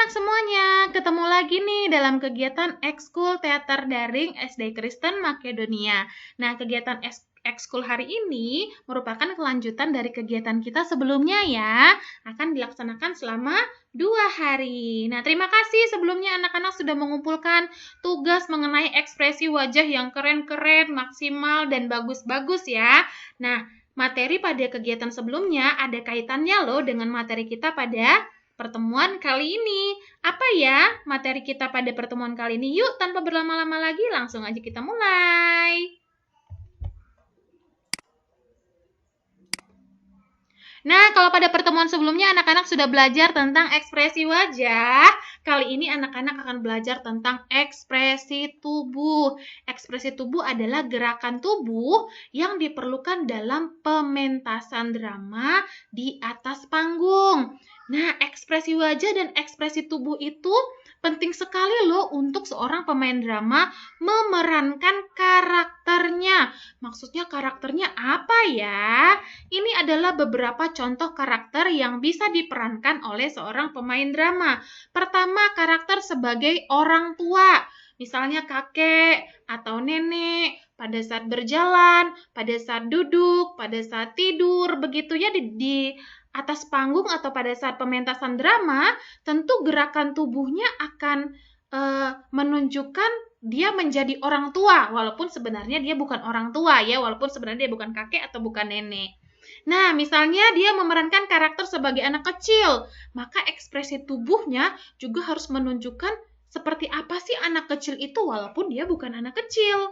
anak semuanya, ketemu lagi nih dalam kegiatan Ekskul Teater Daring SD Kristen Makedonia. Nah, kegiatan Ekskul hari ini merupakan kelanjutan dari kegiatan kita sebelumnya ya. Akan dilaksanakan selama 2 hari. Nah, terima kasih sebelumnya anak-anak sudah mengumpulkan tugas mengenai ekspresi wajah yang keren-keren, maksimal, dan bagus-bagus ya. Nah, materi pada kegiatan sebelumnya ada kaitannya loh dengan materi kita pada pertemuan kali ini. Apa ya materi kita pada pertemuan kali ini? Yuk, tanpa berlama-lama lagi, langsung aja kita mulai. Nah, kalau pada pertemuan sebelumnya anak-anak sudah belajar tentang ekspresi wajah, kali ini anak-anak akan belajar tentang ekspresi tubuh. Ekspresi tubuh adalah gerakan tubuh yang diperlukan dalam pementasan drama di atas panggung. Nah, ekspresi wajah dan ekspresi tubuh itu penting sekali loh untuk seorang pemain drama memerankan karakternya. Maksudnya karakternya apa ya? Ini adalah beberapa contoh karakter yang bisa diperankan oleh seorang pemain drama. Pertama, karakter sebagai orang tua. Misalnya kakek atau nenek pada saat berjalan, pada saat duduk, pada saat tidur, begitu ya di atas panggung atau pada saat pementasan drama, tentu gerakan tubuhnya akan menunjukkan dia menjadi orang tua, walaupun sebenarnya dia bukan orang tua ya, walaupun sebenarnya dia bukan kakek atau bukan nenek. Nah, misalnya dia memerankan karakter sebagai anak kecil, maka ekspresi tubuhnya juga harus menunjukkan seperti apa sih anak kecil itu walaupun dia bukan anak kecil.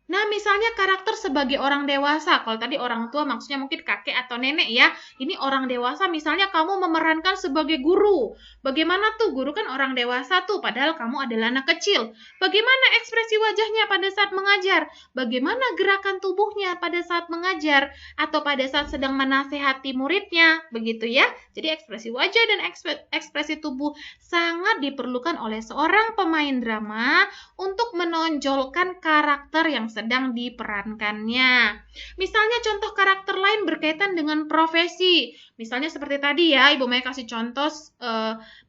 Nah, misalnya karakter sebagai orang dewasa. Kalau tadi orang tua maksudnya mungkin kakek atau nenek ya. Ini orang dewasa, misalnya kamu memerankan sebagai guru. Bagaimana tuh? Guru kan orang dewasa tuh, padahal kamu adalah anak kecil. Bagaimana ekspresi wajahnya pada saat mengajar? Bagaimana gerakan tubuhnya pada saat mengajar? Atau pada saat sedang menasehati muridnya? Begitu ya. Jadi ekspresi wajah dan ekspresi tubuh sangat diperlukan oleh seorang pemain drama untuk menonjolkan karakter yang sedang diperankannya. Misalnya contoh karakter lain berkaitan dengan profesi. Misalnya seperti tadi ya, Ibu Maya kasih contoh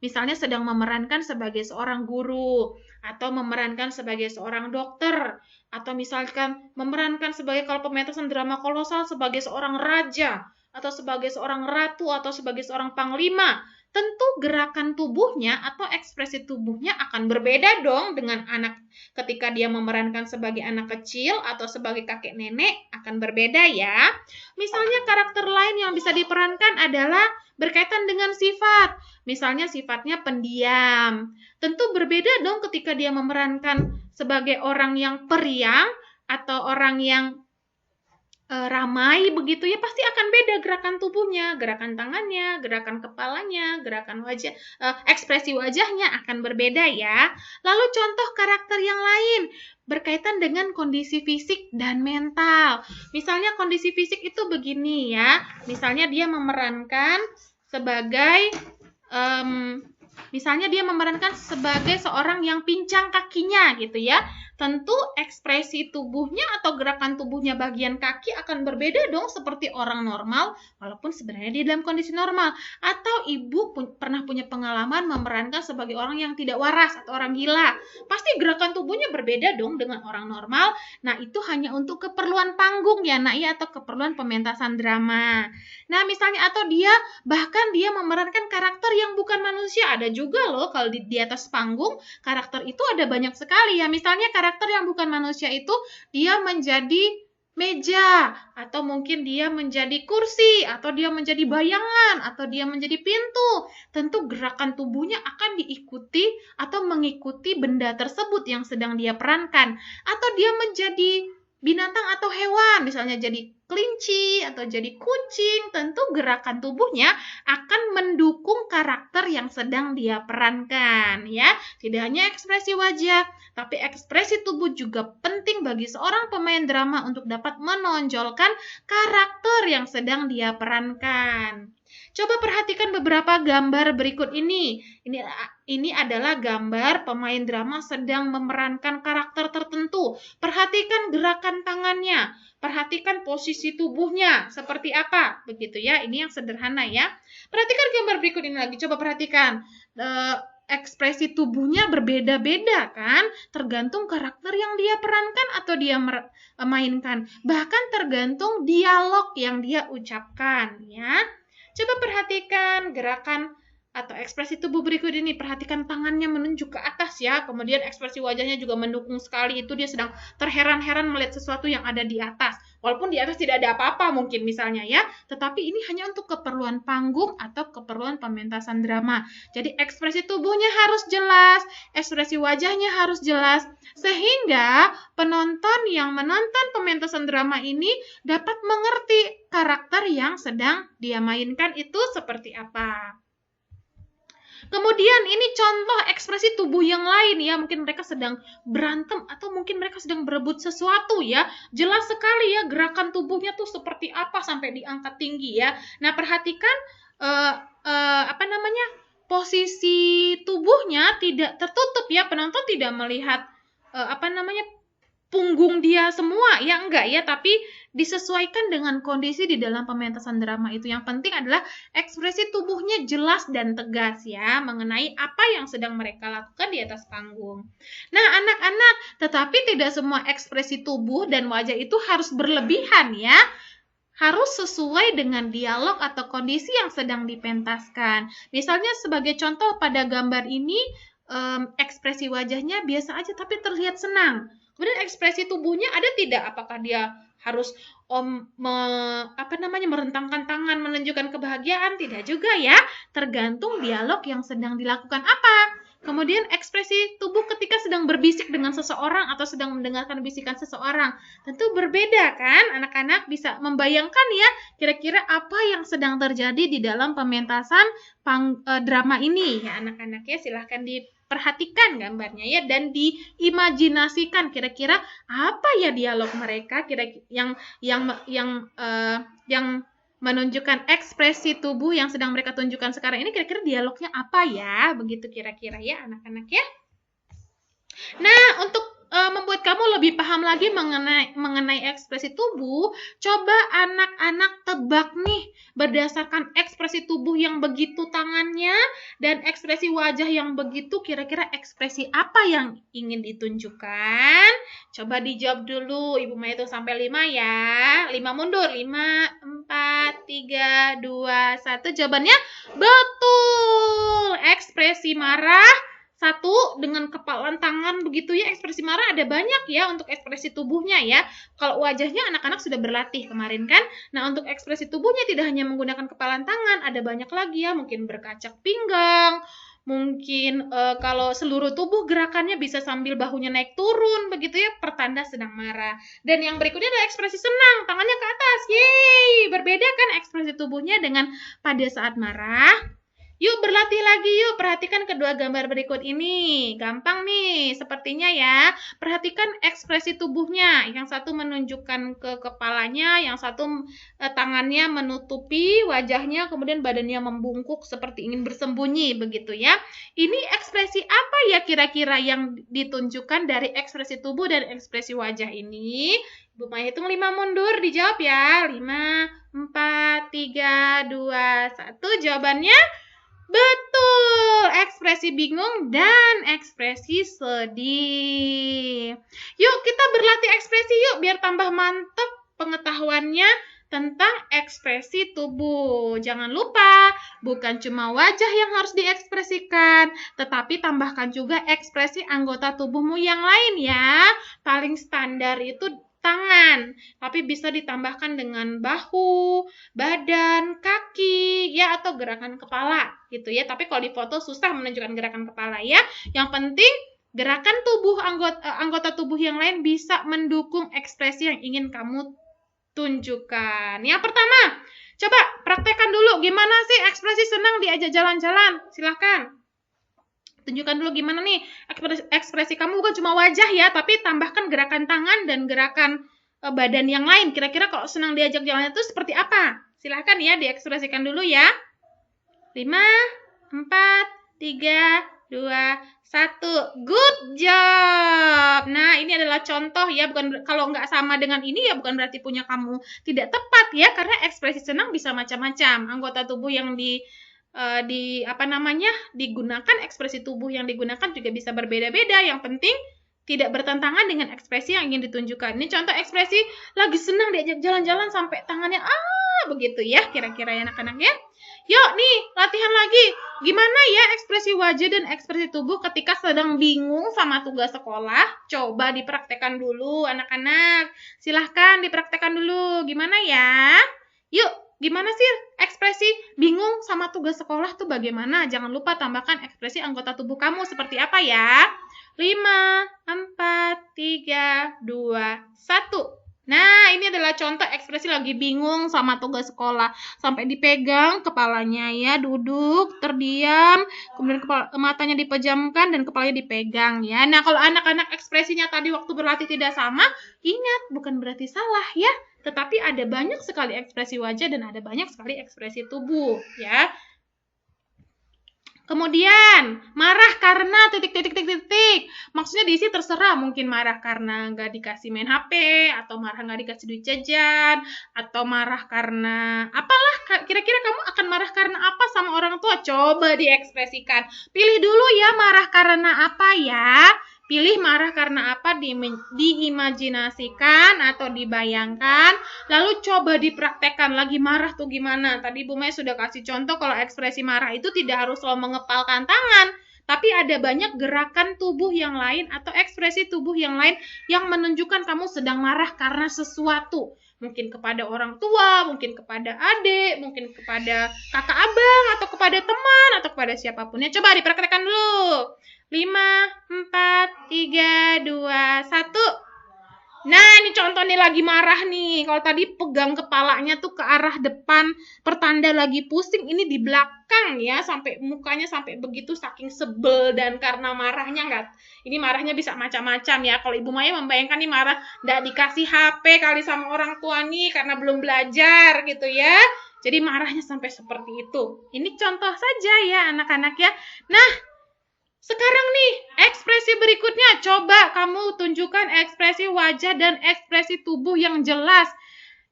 misalnya sedang memerankan sebagai seorang guru atau memerankan sebagai seorang dokter atau misalkan memerankan sebagai kalau pementasan drama kolosal sebagai seorang raja atau sebagai seorang ratu atau sebagai seorang panglima. Tentu gerakan tubuhnya atau ekspresi tubuhnya akan berbeda dong dengan anak ketika dia memerankan sebagai anak kecil atau sebagai kakek nenek akan berbeda ya. Misalnya karakter lain yang bisa diperankan adalah berkaitan dengan sifat. Misalnya sifatnya pendiam. Tentu berbeda dong ketika dia memerankan sebagai orang yang periang atau orang yang ramai begitu ya, pasti akan beda gerakan tubuhnya, gerakan tangannya, gerakan kepalanya, gerakan wajah, ekspresi wajahnya akan berbeda ya. Lalu contoh karakter yang lain berkaitan dengan kondisi fisik dan mental. Misalnya kondisi fisik itu begini ya, misalnya dia memerankan sebagai seorang yang pincang kakinya gitu ya. Tentu ekspresi tubuhnya atau gerakan tubuhnya bagian kaki akan berbeda dong seperti orang normal, walaupun sebenarnya dia dalam kondisi normal. Atau ibu pernah punya pengalaman memerankan sebagai orang yang tidak waras atau orang gila. Pasti gerakan tubuhnya berbeda dong dengan orang normal. Nah, itu hanya untuk keperluan panggung ya, nak ya, atau keperluan pementasan drama. Nah, misalnya atau bahkan dia memerankan karakter yang bukan manusia. Ada juga loh kalau di atas panggung karakter itu ada banyak sekali ya. Misalnya karakter yang bukan manusia itu dia menjadi meja atau mungkin dia menjadi kursi atau dia menjadi bayangan atau dia menjadi pintu. Tentu gerakan tubuhnya akan diikuti atau mengikuti benda tersebut yang sedang dia perankan. Atau dia menjadi binatang atau hewan, misalnya jadi kelinci atau jadi kucing, tentu gerakan tubuhnya akan mendukung karakter yang sedang dia perankan ya. Tidak hanya ekspresi wajah, tapi ekspresi tubuh juga penting bagi seorang pemain drama untuk dapat menonjolkan karakter yang sedang dia perankan. Coba perhatikan beberapa gambar berikut ini. Ini adalah gambar pemain drama sedang memerankan karakter tertentu. Perhatikan gerakan tangannya, perhatikan posisi tubuhnya seperti apa, begitu ya. Ini yang sederhana ya. Perhatikan gambar berikut ini lagi. Coba perhatikan ekspresi tubuhnya berbeda-beda kan, tergantung karakter yang dia perankan atau dia mainkan, bahkan tergantung dialog yang dia ucapkan ya. Coba perhatikan gerakan atau ekspresi tubuh berikut ini. Perhatikan tangannya menunjuk ke atas ya, kemudian ekspresi wajahnya juga mendukung sekali, itu dia sedang terheran-heran melihat sesuatu yang ada di atas. Walaupun di atas tidak ada apa-apa mungkin misalnya ya, tetapi ini hanya untuk keperluan panggung atau keperluan pementasan drama. Jadi ekspresi tubuhnya harus jelas, ekspresi wajahnya harus jelas, sehingga penonton yang menonton pementasan drama ini dapat mengerti karakter yang sedang dia mainkan itu seperti apa. Kemudian ini contoh ekspresi tubuh yang lain ya, mungkin mereka sedang berantem atau mungkin mereka sedang berebut sesuatu ya. Jelas sekali ya gerakan tubuhnya tuh seperti apa sampai diangkat tinggi ya. Nah, perhatikan posisi tubuhnya tidak tertutup ya, penonton tidak melihat punggung dia semua ya, enggak ya, tapi disesuaikan dengan kondisi di dalam pementasan drama itu. Yang penting adalah ekspresi tubuhnya jelas dan tegas ya mengenai apa yang sedang mereka lakukan di atas panggung. Nah, anak-anak, tetapi tidak semua ekspresi tubuh dan wajah itu harus berlebihan ya. Harus sesuai dengan dialog atau kondisi yang sedang dipentaskan. Misalnya sebagai contoh pada gambar ini, ekspresi wajahnya biasa aja tapi terlihat senang. Kemudian ekspresi tubuhnya ada tidak? Apakah dia harus merentangkan tangan menunjukkan kebahagiaan? Tidak juga ya. Tergantung dialog yang sedang dilakukan apa. Kemudian ekspresi tubuh ketika sedang berbisik dengan seseorang atau sedang mendengarkan bisikan seseorang. Tentu berbeda kan? Anak-anak bisa membayangkan ya kira-kira apa yang sedang terjadi di dalam pementasan drama ini. Ya anak-anak ya, silahkan diperhatikan gambarnya ya dan diimajinasikan kira-kira apa ya dialog mereka kira-kira yang menunjukkan ekspresi tubuh yang sedang mereka tunjukkan sekarang ini, kira-kira dialognya apa ya, begitu kira-kira ya anak-anak ya. Nah, untuk membuat kamu lebih paham lagi mengenai ekspresi tubuh, coba anak-anak tebak nih berdasarkan ekspresi tubuh yang begitu tangannya dan ekspresi wajah yang begitu, kira-kira ekspresi apa yang ingin ditunjukkan? Coba dijawab dulu, Ibu Maya itu sampai 5 ya. 5 mundur, 5, 4, 3, 2, 1. Jawabannya betul. Ekspresi marah. 1 dengan kepalan tangan begitu ya, ekspresi marah ada banyak ya untuk ekspresi tubuhnya ya. Kalau wajahnya anak-anak sudah berlatih kemarin kan. Nah, untuk ekspresi tubuhnya tidak hanya menggunakan kepalan tangan, ada banyak lagi ya, mungkin berkacak pinggang, mungkin kalau seluruh tubuh gerakannya bisa sambil bahunya naik turun begitu ya, pertanda sedang marah. Dan yang berikutnya adalah ekspresi senang, tangannya ke atas. Yeay, berbeda kan ekspresi tubuhnya dengan pada saat marah. Yuk berlatih lagi yuk, perhatikan kedua gambar berikut ini. Gampang nih sepertinya ya. Perhatikan ekspresi tubuhnya. Yang satu menunjukkan ke kepalanya, yang satu tangannya menutupi wajahnya, kemudian badannya membungkuk seperti ingin bersembunyi begitu ya. Ini ekspresi apa ya kira-kira yang ditunjukkan dari ekspresi tubuh dan ekspresi wajah ini? Ibu Maya hitung 5 mundur, dijawab ya. 5, 4, 3, 2, 1. Jawabannya betul, ekspresi bingung dan ekspresi sedih. Yuk kita berlatih ekspresi yuk biar tambah mantap pengetahuannya tentang ekspresi tubuh. Jangan lupa, bukan cuma wajah yang harus diekspresikan, tetapi tambahkan juga ekspresi anggota tubuhmu yang lain ya. Paling standar itu tangan, tapi bisa ditambahkan dengan bahu, badan, kaki, ya atau gerakan kepala gitu ya. Tapi kalau di foto susah menunjukkan gerakan kepala ya. Yang penting gerakan tubuh anggota tubuh yang lain bisa mendukung ekspresi yang ingin kamu tunjukkan. Yang pertama, coba praktekkan dulu gimana sih ekspresi senang diajak jalan-jalan. Silahkan. Tunjukkan dulu gimana nih ekspresi kamu, bukan cuma wajah ya, tapi tambahkan gerakan tangan dan gerakan badan yang lain. Kira-kira kalau senang diajak jalan itu seperti apa? Silahkan ya diekspresikan dulu ya. 5, 4, 3, 2, 1. Good job. Nah, ini adalah contoh ya, bukan kalau nggak sama dengan ini ya bukan berarti punya kamu tidak tepat ya, karena ekspresi senang bisa macam-macam. Anggota tubuh yang digunakan, ekspresi tubuh yang digunakan juga bisa berbeda-beda. Yang penting tidak bertentangan dengan ekspresi yang ingin ditunjukkan. Ini contoh ekspresi lagi senang diajak jalan-jalan sampai tangannya begitu ya, kira-kira ya anak-anak ya. Yuk nih, latihan lagi. Gimana ya ekspresi wajah dan ekspresi tubuh ketika sedang bingung sama tugas sekolah? Coba dipraktekkan dulu anak-anak. Silahkan dipraktekkan dulu. Gimana ya? Yuk, gimana sih ekspresi bingung sama tugas sekolah tuh bagaimana? Jangan lupa tambahkan ekspresi anggota tubuh kamu seperti apa ya. 5, 4, 3, 2, 1. Nah, ini adalah contoh ekspresi lagi bingung sama tugas sekolah. Sampai dipegang kepalanya ya, duduk, terdiam, kemudian matanya dipejamkan dan kepalanya dipegang ya. Nah, kalau anak-anak ekspresinya tadi waktu berlatih tidak sama, ingat bukan berarti salah ya. Tetapi ada banyak sekali ekspresi wajah dan ada banyak sekali ekspresi tubuh ya. Kemudian, marah karena titik. Maksudnya diisi terserah, mungkin marah karena nggak dikasih main HP, atau marah nggak dikasih duit jajan, atau marah karena apalah, kira-kira kamu akan marah karena apa sama orang tua? Coba diekspresikan. Pilih dulu ya marah karena apa ya. Pilih marah karena apa, diimajinasikan atau dibayangkan, lalu coba dipraktekkan lagi marah tuh gimana. Tadi Bu Maya sudah kasih contoh kalau ekspresi marah itu tidak harus selalu mengepalkan tangan, tapi ada banyak gerakan tubuh yang lain atau ekspresi tubuh yang lain yang menunjukkan kamu sedang marah karena sesuatu. Mungkin kepada orang tua, mungkin kepada adik, mungkin kepada kakak abang, atau kepada teman, atau kepada siapapun. Ya, coba dipraktekkan dulu. 5, 4, 3, 2, 1. Nah, ini contoh nih lagi marah nih. Kalau tadi pegang kepalanya tuh ke arah depan, pertanda lagi pusing, ini di belakang ya, sampai mukanya sampai begitu saking sebel dan karena marahnya enggak. Ini marahnya bisa macam-macam ya. Kalau Ibu Maya membayangkan nih marah enggak dikasih HP kali sama orang tua nih karena belum belajar gitu ya. Jadi marahnya sampai seperti itu. Ini contoh saja ya anak-anak ya. Nah, sekarang nih, ekspresi berikutnya. Coba kamu tunjukkan ekspresi wajah dan ekspresi tubuh yang jelas.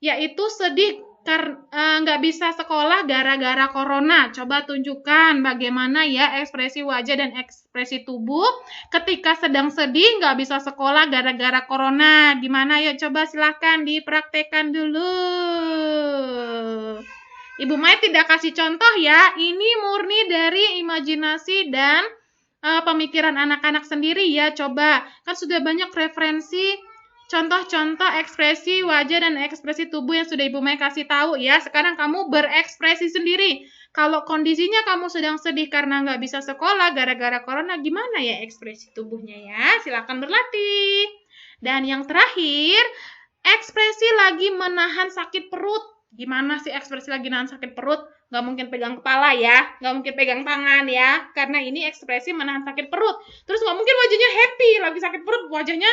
Yaitu sedih nggak bisa sekolah gara-gara corona. Coba tunjukkan bagaimana ya ekspresi wajah dan ekspresi tubuh ketika sedang sedih nggak bisa sekolah gara-gara corona. Gimana? Yuk coba silahkan dipraktekkan dulu. Ibu Maya tidak kasih contoh ya. Ini murni dari imajinasi dan pemikiran anak-anak sendiri ya. Coba, kan sudah banyak referensi contoh-contoh ekspresi wajah dan ekspresi tubuh yang sudah Ibu Maya kasih tahu ya. Sekarang kamu berekspresi sendiri. Kalau kondisinya kamu sedang sedih karena nggak bisa sekolah gara-gara corona, gimana ya ekspresi tubuhnya ya? Silakan berlatih. Dan yang terakhir, ekspresi lagi menahan sakit perut. Gimana sih ekspresi lagi nahan sakit perut? Nggak mungkin pegang kepala ya, nggak mungkin pegang tangan ya, karena ini ekspresi menahan sakit perut. Terus nggak mungkin wajahnya happy, lagi sakit perut, wajahnya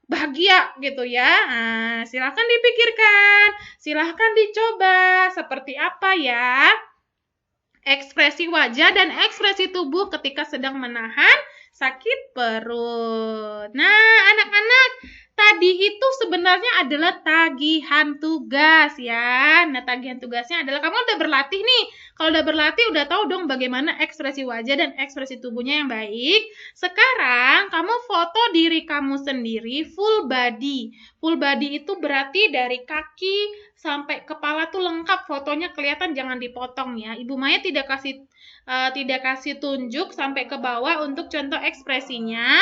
bahagia gitu ya. Nah, silahkan dipikirkan, silahkan dicoba seperti apa ya ekspresi wajah dan ekspresi tubuh ketika sedang menahan sakit perut. Nah, anak-anak, tadi itu sebenarnya adalah tagihan tugas ya. Nah, tagihan tugasnya adalah kamu udah berlatih nih. Kalau udah berlatih udah tahu dong bagaimana ekspresi wajah dan ekspresi tubuhnya yang baik. Sekarang kamu foto diri kamu sendiri full body. Full body itu berarti dari kaki sampai kepala tuh lengkap, fotonya kelihatan, jangan dipotong ya. Ibu Maya tidak kasih tunjuk sampai ke bawah untuk contoh ekspresinya,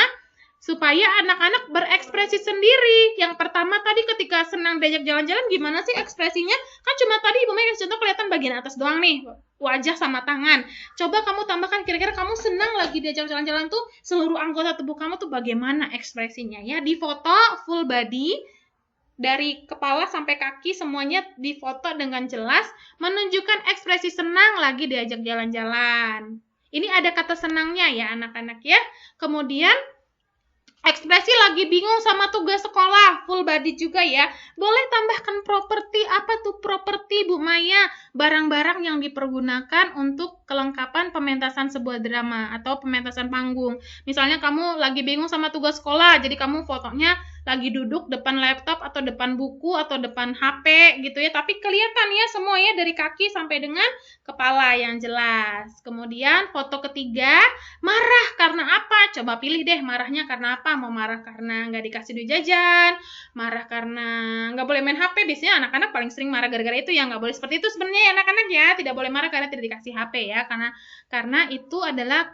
supaya anak-anak berekspresi sendiri. Yang pertama tadi ketika senang diajak jalan-jalan, gimana sih ekspresinya? Kan cuma tadi Ibu Maya kasih contoh kelihatan bagian atas doang nih, wajah sama tangan. Coba kamu tambahkan, kira-kira kamu senang lagi diajak jalan-jalan tuh, seluruh anggota tubuh kamu tuh bagaimana ekspresinya ya. Di foto full body, dari kepala sampai kaki semuanya difoto dengan jelas, menunjukkan ekspresi senang lagi diajak jalan-jalan. Ini ada kata senangnya ya anak-anak ya. Kemudian ekspresi lagi bingung sama tugas sekolah, full body juga ya. Boleh tambahkan properti. Apa tuh properti Bu Maya? Barang-barang yang dipergunakan untuk kelengkapan pementasan sebuah drama atau pementasan panggung. Misalnya kamu lagi bingung sama tugas sekolah, jadi kamu fotonya lagi duduk depan laptop atau depan buku atau depan HP gitu ya, tapi kelihatan ya semua ya dari kaki sampai dengan kepala yang jelas. Kemudian foto ketiga, marah karena apa? Coba pilih deh marahnya karena apa? Mau marah karena nggak dikasih duit jajan, marah karena nggak boleh main HP. Biasanya anak-anak paling sering marah gara-gara itu ya, nggak boleh seperti itu sebenarnya ya anak-anak ya, tidak boleh marah karena tidak dikasih HP ya, karena itu adalah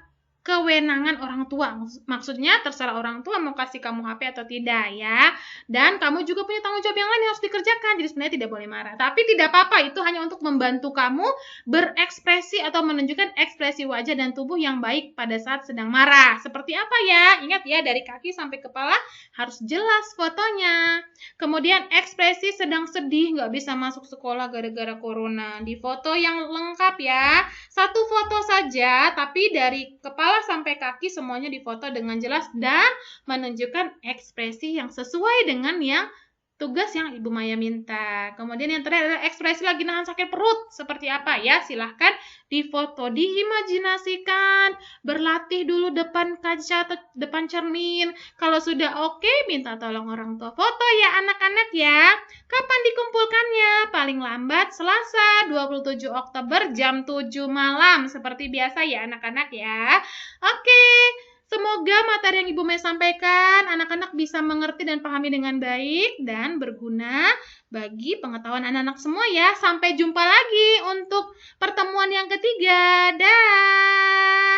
kewenangan orang tua. Maksudnya terserah orang tua mau kasih kamu HP atau tidak ya. Dan kamu juga punya tanggung jawab yang lain yang harus dikerjakan. Jadi sebenarnya tidak boleh marah. Tapi tidak apa-apa, itu hanya untuk membantu kamu berekspresi atau menunjukkan ekspresi wajah dan tubuh yang baik pada saat sedang marah. Seperti apa ya? Ingat ya, dari kaki sampai kepala harus jelas fotonya. Kemudian ekspresi sedang sedih, nggak bisa masuk sekolah gara-gara corona. Di foto yang lengkap ya. Satu foto saja, tapi dari kepala sampai kaki semuanya difoto dengan jelas dan menunjukkan ekspresi yang sesuai dengan yang tugas yang Ibu Maya minta. Kemudian yang terakhir adalah ekspresi lagi nahan sakit perut. Seperti apa ya? Silahkan difoto, diimajinasikan, berlatih dulu depan kaca atau depan cermin. Kalau sudah oke, minta tolong orang tua foto ya anak-anak ya. Kapan dikumpulkannya? Paling lambat Selasa 27 Oktober jam 7 malam. Seperti biasa ya anak-anak ya. Oke. Semoga materi yang Ibu Maya sampaikan anak-anak bisa mengerti dan pahami dengan baik dan berguna bagi pengetahuan anak-anak semua ya. Sampai jumpa lagi untuk pertemuan yang ketiga. Dah.